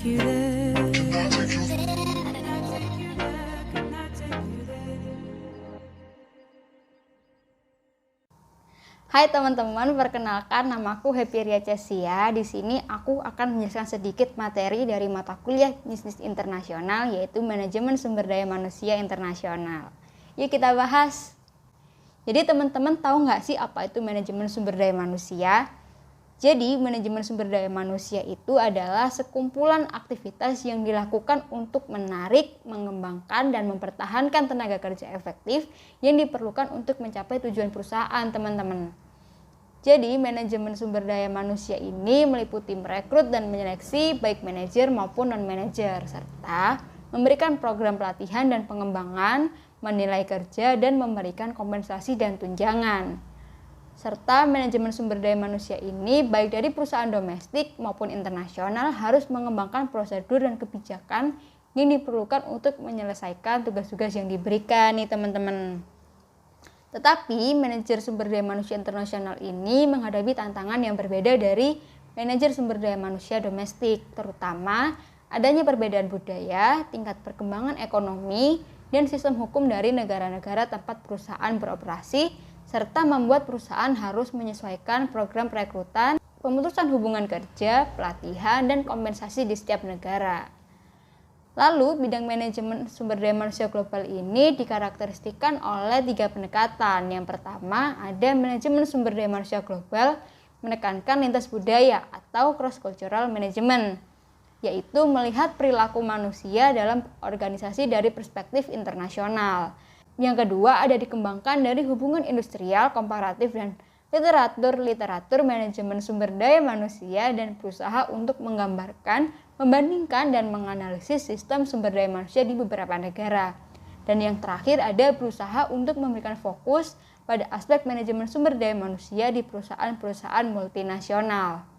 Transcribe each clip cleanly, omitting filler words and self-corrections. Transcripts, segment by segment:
you there? Hai teman-teman, perkenalkan namaku Happy Ria Cesia. Di sini aku akan menjelaskan sedikit materi dari mata kuliah Bisnis Internasional, yaitu Manajemen Sumber Daya Manusia Internasional. Yuk kita bahas. Jadi teman-teman tahu nggak sih apa itu manajemen sumber daya manusia? Jadi manajemen sumber daya manusia itu adalah sekumpulan aktivitas yang dilakukan untuk menarik, mengembangkan, dan mempertahankan tenaga kerja efektif yang diperlukan untuk mencapai tujuan perusahaan, teman-teman. Jadi, manajemen sumber daya manusia ini meliputi merekrut dan menyeleksi baik manajer maupun non-manajer, serta memberikan program pelatihan dan pengembangan, menilai kerja, dan memberikan kompensasi dan tunjangan. Serta manajemen sumber daya manusia ini baik dari perusahaan domestik maupun internasional harus mengembangkan prosedur dan kebijakan yang diperlukan untuk menyelesaikan tugas-tugas yang diberikan nih teman-teman. Tetapi manajer sumber daya manusia internasional ini menghadapi tantangan yang berbeda dari manajer sumber daya manusia domestik, terutama adanya perbedaan budaya, tingkat perkembangan ekonomi, dan sistem hukum dari negara-negara tempat perusahaan beroperasi, serta membuat perusahaan harus menyesuaikan program perekrutan, pemutusan hubungan kerja, pelatihan, dan kompensasi di setiap negara. Lalu, bidang manajemen sumber daya manusia global ini dikarakteristikan oleh 3 pendekatan. Yang pertama, ada manajemen sumber daya manusia global menekankan lintas budaya atau cross-cultural management, yaitu melihat perilaku manusia dalam organisasi dari perspektif internasional. Yang kedua, ada dikembangkan dari hubungan industrial, komparatif, dan literatur manajemen sumber daya manusia dan berusaha untuk menggambarkan, membandingkan, dan menganalisis sistem sumber daya manusia di beberapa negara. Dan yang terakhir ada berusaha untuk memberikan fokus pada aspek manajemen sumber daya manusia di perusahaan-perusahaan multinasional.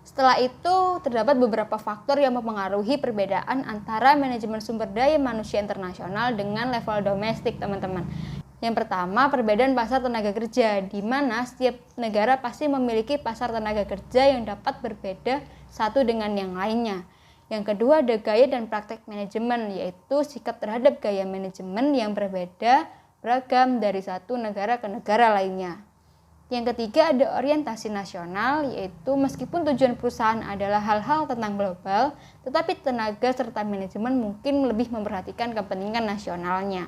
Setelah itu, terdapat beberapa faktor yang mempengaruhi perbedaan antara manajemen sumber daya manusia internasional dengan level domestik, teman-teman. Yang pertama, perbedaan pasar tenaga kerja, di mana setiap negara pasti memiliki pasar tenaga kerja yang dapat berbeda satu dengan yang lainnya. Yang kedua, ada gaya dan praktek manajemen, yaitu sikap terhadap gaya manajemen yang berbeda, beragam dari satu negara ke negara lainnya. Yang ketiga, ada orientasi nasional, yaitu meskipun tujuan perusahaan adalah hal-hal tentang global, tetapi tenaga serta manajemen mungkin lebih memperhatikan kepentingan nasionalnya.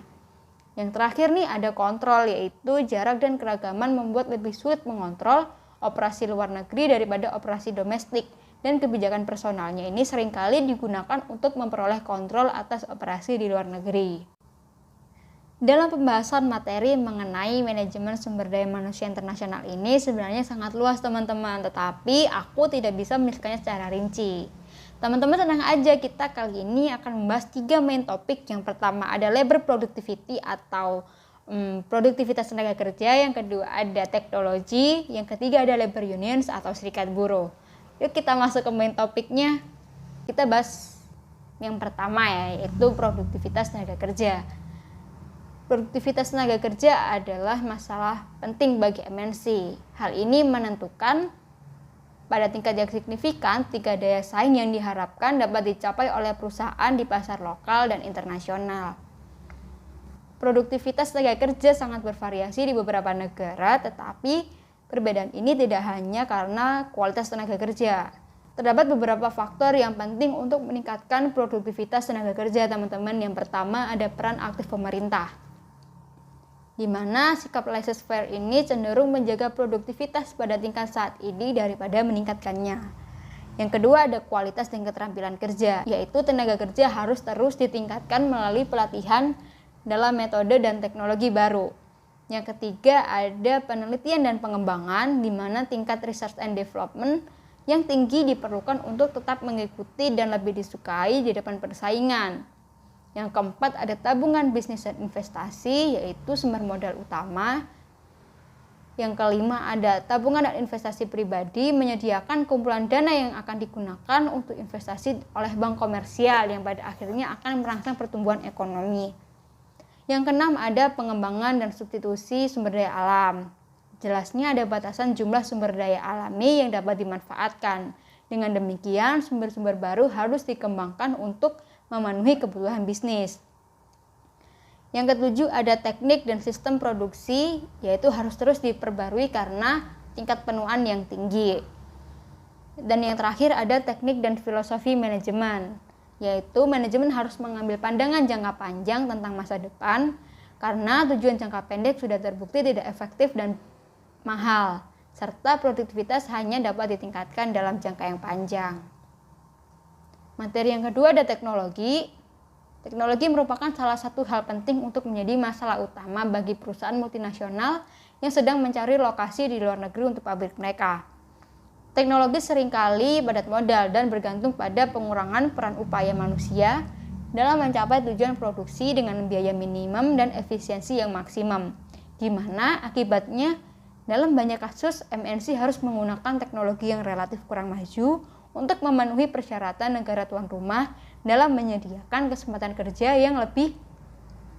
Yang terakhir nih ada kontrol, yaitu jarak dan keragaman membuat lebih sulit mengontrol operasi luar negeri daripada operasi domestik, dan kebijakan personalnya ini seringkali digunakan untuk memperoleh kontrol atas operasi di luar negeri. Dalam pembahasan materi mengenai manajemen sumber daya manusia internasional ini sebenarnya sangat luas teman-teman, tetapi aku tidak bisa menjelaskannya secara rinci. Teman-teman tenang aja, kita kali ini akan membahas 3 main topik. Yang pertama ada labor productivity atau produktivitas tenaga kerja, yang kedua ada teknologi, yang ketiga ada labor unions atau serikat buruh. Yuk kita masuk ke main topiknya. Kita bahas yang pertama ya, yaitu produktivitas tenaga kerja. Produktivitas tenaga kerja adalah masalah penting bagi MNC. Hal ini menentukan pada tingkat yang signifikan, 3 daya saing yang diharapkan dapat dicapai oleh perusahaan di pasar lokal dan internasional. Produktivitas tenaga kerja sangat bervariasi di beberapa negara, tetapi perbedaan ini tidak hanya karena kualitas tenaga kerja. Terdapat beberapa faktor yang penting untuk meningkatkan produktivitas tenaga kerja, teman-teman. Yang pertama ada peran aktif pemerintah, di mana sikap laissez-faire ini cenderung menjaga produktivitas pada tingkat saat ini daripada meningkatkannya. Yang kedua ada kualitas dan keterampilan kerja, yaitu tenaga kerja harus terus ditingkatkan melalui pelatihan dalam metode dan teknologi baru. Yang ketiga ada penelitian dan pengembangan, di mana tingkat research and development yang tinggi diperlukan untuk tetap mengikuti dan lebih disukai di depan persaingan. Yang keempat ada tabungan bisnis dan investasi, yaitu sumber modal utama. Yang kelima ada tabungan dan investasi pribadi, menyediakan kumpulan dana yang akan digunakan untuk investasi oleh bank komersial yang pada akhirnya akan merangsang pertumbuhan ekonomi. Yang keenam ada pengembangan dan substitusi sumber daya alam. Jelasnya ada batasan jumlah sumber daya alami yang dapat dimanfaatkan. Dengan demikian, sumber-sumber baru harus dikembangkan untuk memenuhi kebutuhan bisnis. Yang ketujuh, ada teknik dan sistem produksi, yaitu harus terus diperbarui karena tingkat penuaan yang tinggi. Dan yang terakhir, ada teknik dan filosofi manajemen, yaitu manajemen harus mengambil pandangan jangka panjang tentang masa depan, karena tujuan jangka pendek sudah terbukti tidak efektif dan mahal, serta produktivitas hanya dapat ditingkatkan dalam jangka yang panjang. Materi yang kedua ada teknologi. Teknologi merupakan salah satu hal penting untuk menjadi masalah utama bagi perusahaan multinasional yang sedang mencari lokasi di luar negeri untuk pabrik mereka. Teknologi seringkali padat modal dan bergantung pada pengurangan peran upaya manusia dalam mencapai tujuan produksi dengan biaya minimum dan efisiensi yang maksimum, di mana akibatnya dalam banyak kasus, MNC harus menggunakan teknologi yang relatif kurang maju untuk memenuhi persyaratan negara tuan rumah dalam menyediakan kesempatan kerja yang lebih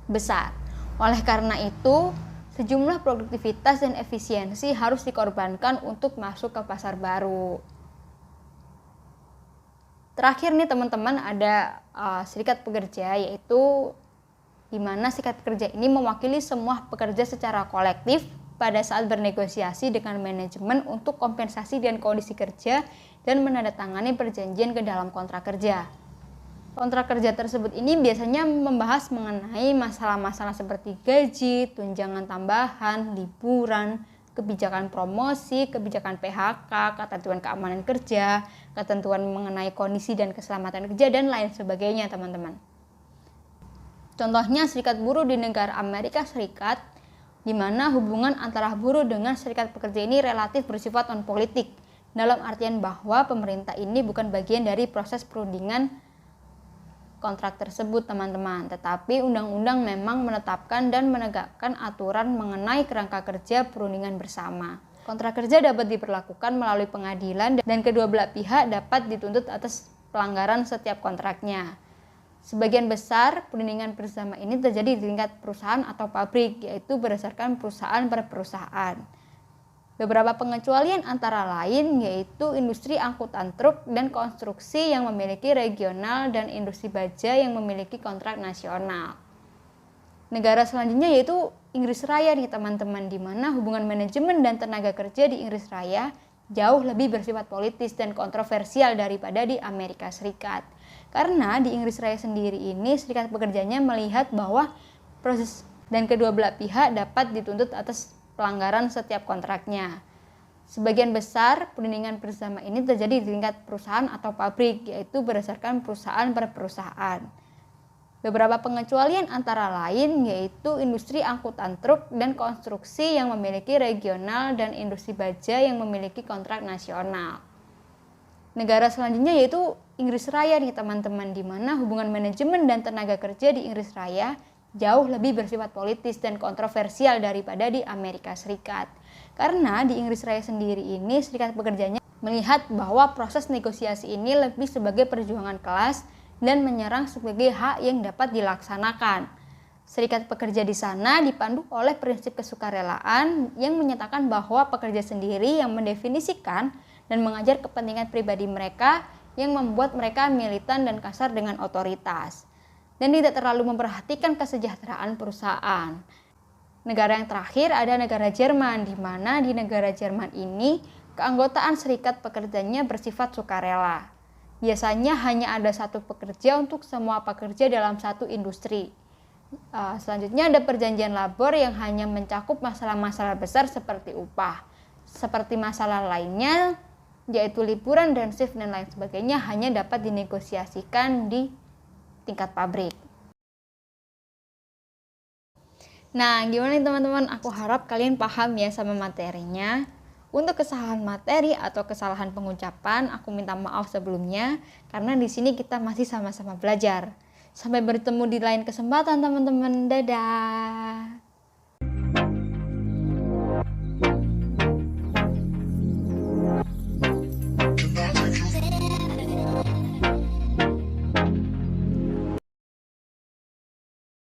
besar. Oleh karena itu, sejumlah produktivitas dan efisiensi harus dikorbankan untuk masuk ke pasar baru. Terakhir nih teman-teman, ada serikat pekerja, yaitu di mana serikat pekerja ini mewakili semua pekerja secara kolektif pada saat bernegosiasi dengan manajemen untuk kompensasi dan kondisi kerja dan menandatangani perjanjian ke dalam kontrak kerja. Kontrak kerja tersebut ini biasanya membahas mengenai masalah-masalah seperti gaji, tunjangan tambahan, liburan, kebijakan promosi, kebijakan PHK, ketentuan keamanan kerja, ketentuan mengenai kondisi dan keselamatan kerja, dan lain sebagainya teman-teman. Contohnya serikat buruh di negara Amerika Serikat, di mana hubungan antara buruh dengan serikat pekerja ini relatif bersifat non-politik, dalam artian bahwa pemerintah ini bukan bagian dari proses perundingan kontrak tersebut teman-teman, tetapi undang-undang memang menetapkan dan menegakkan aturan mengenai kerangka kerja perundingan bersama. Kontrak kerja dapat diberlakukan melalui pengadilan dan kedua belah pihak dapat dituntut atas pelanggaran setiap kontraknya. Sebagian besar perundingan bersama ini terjadi di tingkat perusahaan atau pabrik, yaitu berdasarkan perusahaan per perusahaan. Beberapa pengecualian antara lain yaitu industri angkutan truk dan konstruksi yang memiliki regional dan industri baja yang memiliki kontrak nasional. Negara selanjutnya yaitu Inggris Raya nih teman-teman, di mana hubungan manajemen dan tenaga kerja di Inggris Raya jauh lebih bersifat politis dan kontroversial daripada di Amerika Serikat. Karena di Inggris Raya sendiri ini serikat pekerjanya melihat bahwa proses dan kedua belah pihak dapat dituntut atas pelanggaran setiap kontraknya. Sebagian besar perundingan bersama ini terjadi di tingkat perusahaan atau pabrik, yaitu berdasarkan perusahaan per perusahaan. Beberapa pengecualian antara lain yaitu industri angkutan truk dan konstruksi yang memiliki regional dan industri baja yang memiliki kontrak nasional. Negara selanjutnya yaitu Inggris Raya nih teman-teman, di mana hubungan manajemen dan tenaga kerja di Inggris Raya jauh lebih bersifat politis dan kontroversial daripada di Amerika Serikat. Karena di Inggris Raya sendiri ini serikat pekerjanya melihat bahwa proses negosiasi ini lebih sebagai perjuangan kelas dan menyerang sebagai hak yang dapat dilaksanakan. Serikat pekerja di sana dipandu oleh prinsip kesukarelaan yang menyatakan bahwa pekerja sendiri yang mendefinisikan dan mengajar kepentingan pribadi mereka yang membuat mereka militan dan kasar dengan otoritas, dan tidak terlalu memperhatikan kesejahteraan perusahaan. Negara yang terakhir ada negara Jerman, di mana di negara Jerman ini keanggotaan serikat pekerjanya bersifat sukarela. Biasanya hanya ada satu pekerja untuk semua pekerja dalam satu industri. Selanjutnya ada perjanjian labor yang hanya mencakup masalah-masalah besar seperti upah. Seperti masalah lainnya, yaitu liburan dan shift dan lain sebagainya, hanya dapat dinegosiasikan di tingkat pabrik. Nah, gimana nih teman-teman? Aku harap kalian paham ya sama materinya. Untuk kesalahan materi atau kesalahan pengucapan, aku minta maaf sebelumnya karena di sini kita masih sama-sama belajar. Sampai bertemu di lain kesempatan teman-teman. Dadah.